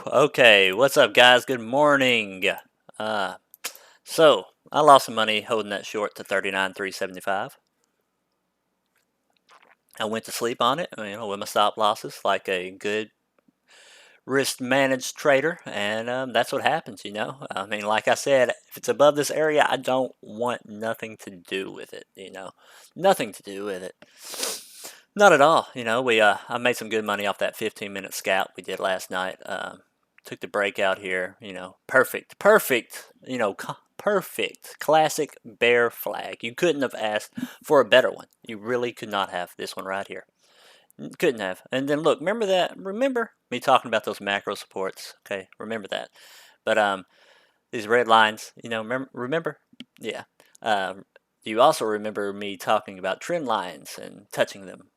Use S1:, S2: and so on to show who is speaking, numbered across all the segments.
S1: Okay, what's up, guys? Good morning. Uh, so I lost some money holding that short to 39,375. I went to sleep on it, with my stop losses, like a good risk managed trader, and that's what happens. I mean, like I said, if it's above this area, I don't want nothing to do with it. Nothing to do with it. Not at all. We I made some good money off that 15-minute scalp we did last night. Took the breakout here. Perfect. Perfect. Classic bear flag. You couldn't have asked for a better one. You really could not have this one right here. Couldn't have. And then look, remember that? Remember me talking about those macro supports? Okay, remember that. But these red lines. Remember? Yeah. You also remember me talking about trend lines and touching them.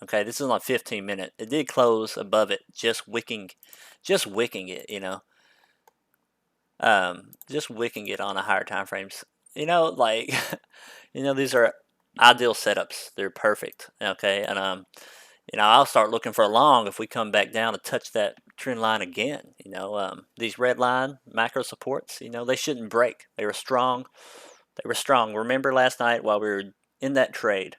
S1: Okay, this is on 15-minute. It did close above it, just wicking it. Just wicking it on a higher time frames. Like, these are ideal setups. They're perfect. Okay, and I'll start looking for a long if we come back down to touch that trend line again. These red line macro supports. They shouldn't break. They were strong. They were strong. Remember last night while we were in that trade,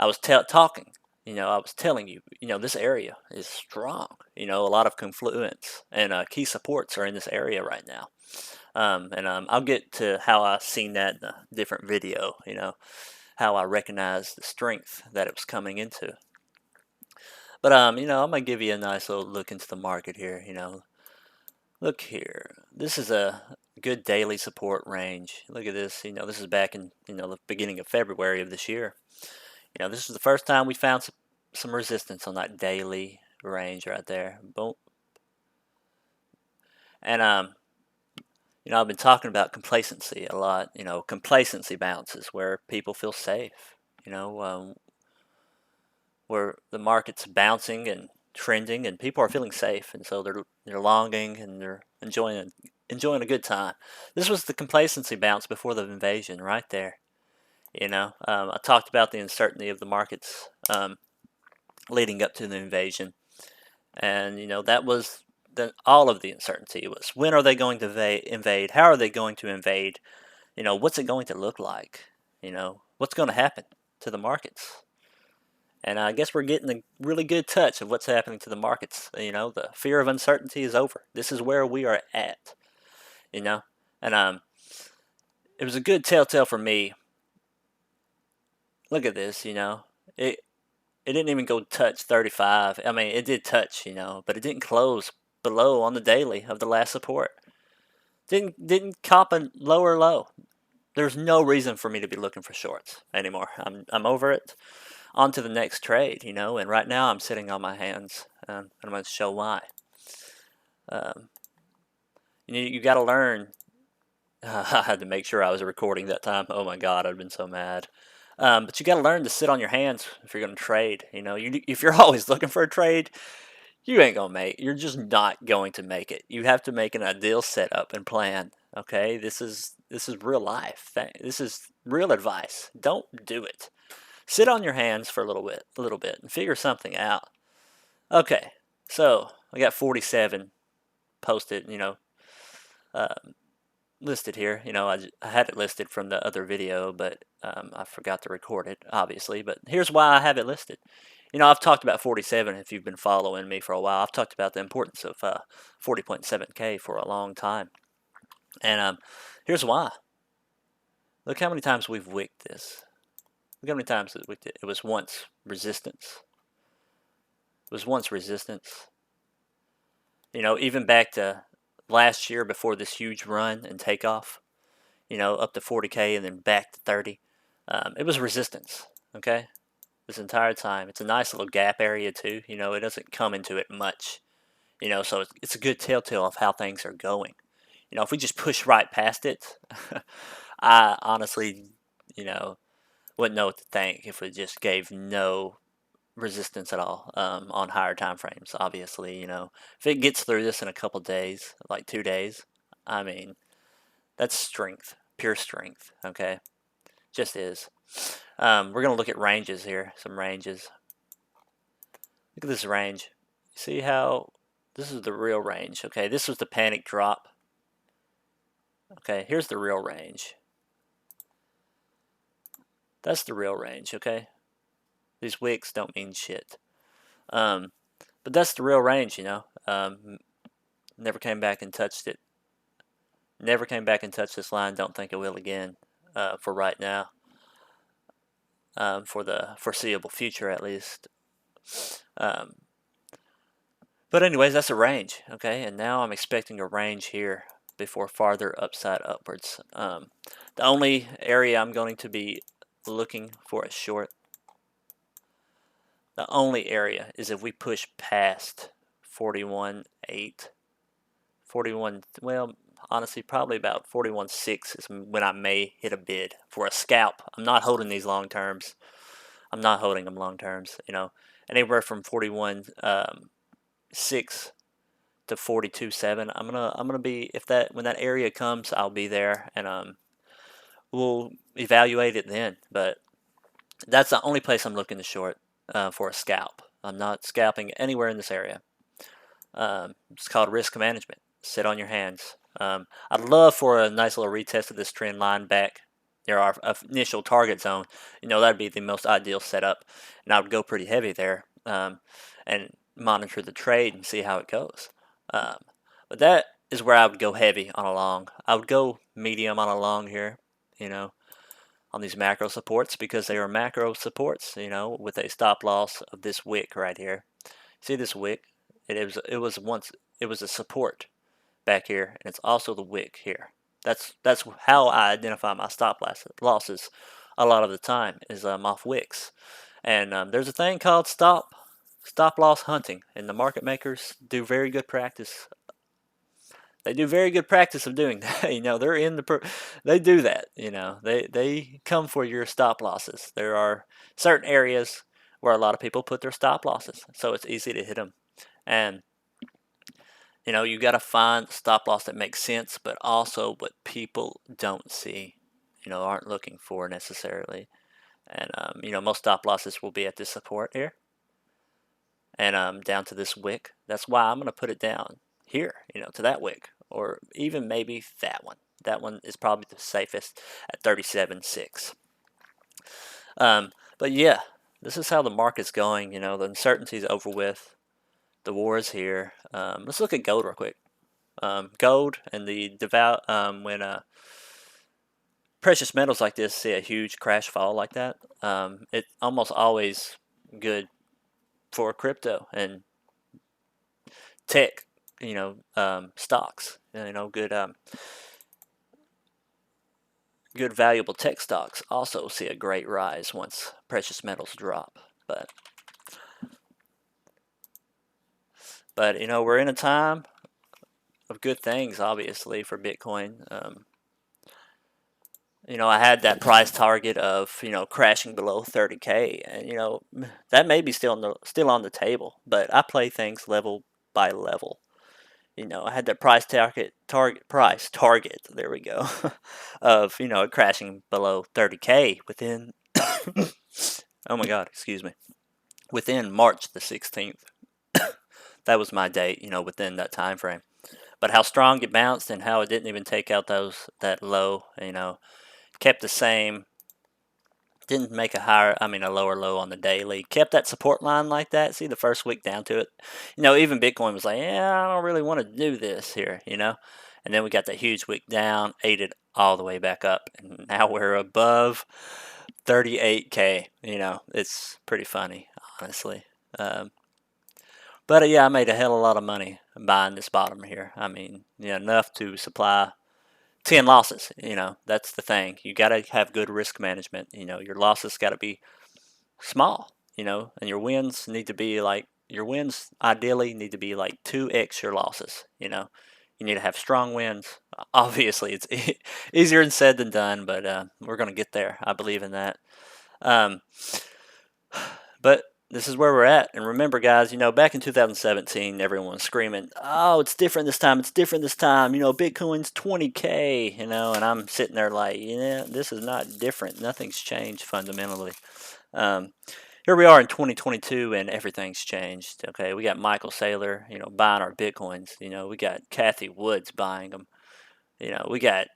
S1: I was talking. I was telling you, this area is strong. A lot of confluence and key supports are in this area right now. And I'll get to how I seen that in a different video. How I recognized the strength that it was coming into. But I'm gonna give you a nice little look into the market here. Look here. This is a good daily support range. Look at this. This is back in the beginning of February of this year. This is the first time we found some resistance on that daily range right there. Boom. And I've been talking about complacency a lot. Complacency bounces where people feel safe. Where the market's bouncing and trending, and people are feeling safe, and so they're longing and they're enjoying a good time. This was the complacency bounce before the invasion, right there. I talked about the uncertainty of the markets leading up to the invasion, and that was all of the uncertainty was when are they going to invade? How are they going to invade? What's it going to look like? What's going to happen to the markets? And I guess we're getting a really good touch of what's happening to the markets. The fear of uncertainty is over. This is where we are at. You know, and it was a good telltale for me. Look at this. It didn't even go touch 35. I mean, it did touch. But it didn't close below on the daily of the last support. Didn't cop a lower low. There's no reason for me to be looking for shorts anymore. I'm over it. On to the next trade, and right now I'm sitting on my hands, and I'm going to show why. You got to learn. I had to make sure I was recording that time. Oh my God, I'd been so mad. But you got to learn to sit on your hands if you're going to trade. If you're always looking for a trade, you ain't gonna make. You're just not going to make it. You have to make an ideal setup and plan. Okay, this is real life. This is real advice. Don't do it. Sit on your hands for a little bit, and figure something out. Okay, so I got 47 posted. Listed here. I had it listed from the other video, but I forgot to record it, obviously. But here's why I have it listed. I've talked about 47 if you've been following me for a while. I've talked about the importance of 40.7K for a long time. And here's why. Look how many times we've wicked this. Look how many times it wicked it. It was once resistance. It was once resistance. Even back to last year before this huge run and takeoff, up to 40K and then back to 30. It was resistance, okay? This entire time. It's a nice little gap area too. It doesn't come into it much. So it's a good telltale of how things are going. If we just push right past it, I honestly, wouldn't know what to think if it just gave no resistance at all on higher time frames. Obviously, if it gets through this in a couple days, like 2 days, I mean, that's strength, pure strength. Okay, just is. We're gonna look at ranges here. Some ranges. Look at this range. See how This is the real range. Okay, this was the panic drop. Okay, here's the real range. That's the real range. Okay, these wicks don't mean shit. But that's the real range, you know. Never came back and touched it. Never came back and touched this line. Don't think it will again. For right now. For the foreseeable future, at least. But anyways, that's a range, okay? And now I'm expecting a range here before farther upside upwards. The only area I'm going to be looking for a short, the only area is if we push past 41.8, 41, well, honestly, probably about 41.6 is when I may hit a bid for a scalp. I'm not holding these long terms. I'm not holding them long terms, you know. Anywhere from 41.6 to 42.7. I'm gonna be, if that, when that area comes, I'll be there, and we'll evaluate it then. But that's the only place I'm looking to short for a scalp. I'm not scalping anywhere in this area. It's called risk management. Sit on your hands. I'd love for a nice little retest of this trend line back near our initial target zone. You know, that'd be the most ideal setup, and I would go pretty heavy there and monitor the trade and see how it goes. But that is where I would go heavy on a long. I would go medium on a long here, you know, on these macro supports, because they are macro supports, you know, with a stop loss of this wick right here. See this wick? It was a support back here, and it's also the wick here. That's how I identify my stop losses a lot of the time, is off wicks. And there's a thing called stop loss hunting, and the market makers do very good practice. They do very good practice of doing that. You know, they're in they do that. You know, they come for your stop losses. There are certain areas where a lot of people put their stop losses, so it's easy to hit them. And you know, you got to find a stop loss that makes sense, but also what people don't see, you know, aren't looking for necessarily. And you know, most stop losses will be at this support here, and down to this wick. That's why I'm going to put it down here, you know, to that wick, or even maybe that one. That one is probably the safest at 37.6. But yeah, this is how the market's going. You know, the uncertainty's over with. The war is here. Let's look at gold real quick. Gold and the devout when precious metals like this see a huge crash fall like that, it's almost always good for crypto and tech, you know, stocks. You know, good valuable tech stocks also see a great rise once precious metals drop. But you know, we're in a time of good things, obviously, for Bitcoin. You know, I had that price target of, you know, crashing below 30K, and you know, that may be still on the table, but I play things level by level. You know, I had that price target. There we go, of, you know, crashing below 30K within. Oh my God, excuse me. Within March the 16th. That was my date. You know, within that time frame. But how strong it bounced and how it didn't even take out that low. You know, kept the same. Didn't make a lower low on the daily. Kept that support line like that. See the first week down to it. You know, even Bitcoin was like, yeah, I don't really want to do this here, you know. And then we got that huge wick down, ate it all the way back up. And now we're above 38K. You know, it's pretty funny, honestly. But yeah, I made a hell of a lot of money buying this bottom here. I mean, yeah, enough to supply 10 losses. You know, that's the thing. You got to have good risk management. You know, your losses got to be small, you know, and your wins ideally need to be like 2x your losses, you know. You need to have strong wins. Obviously, it's easier said than done, but we're going to get there. I believe in that. But this is where we're at. And remember, guys, you know, back in 2017, everyone was screaming, oh, it's different this time. It's different this time. You know, Bitcoin's 20K, you know, and I'm sitting there like, yeah, this is not different. Nothing's changed fundamentally. Here here we are in 2022 and everything's changed. Okay, we got Michael Saylor, buying our bitcoins. We got Kathy Woods buying them. We got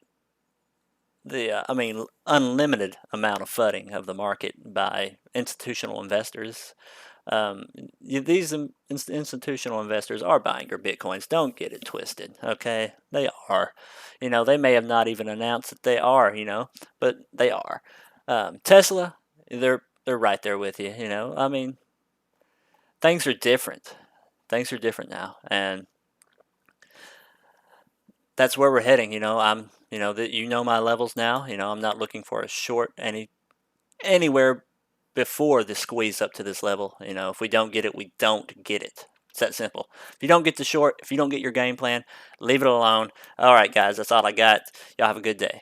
S1: unlimited amount of flooding of the market by institutional investors. These institutional investors are buying your bitcoins. Don't get it twisted, okay? They are. They may have not even announced that they are, but they are. Tesla, they're right there with you. Things are different. Things are different now, and that's where we're heading. My levels now. I'm not looking for a short anywhere before the squeeze up to this level. If we don't get it, we don't get it. It's that simple. If you don't get the short, if you don't get your game plan, leave it alone. All right, guys, that's all I got. Y'all have a good day.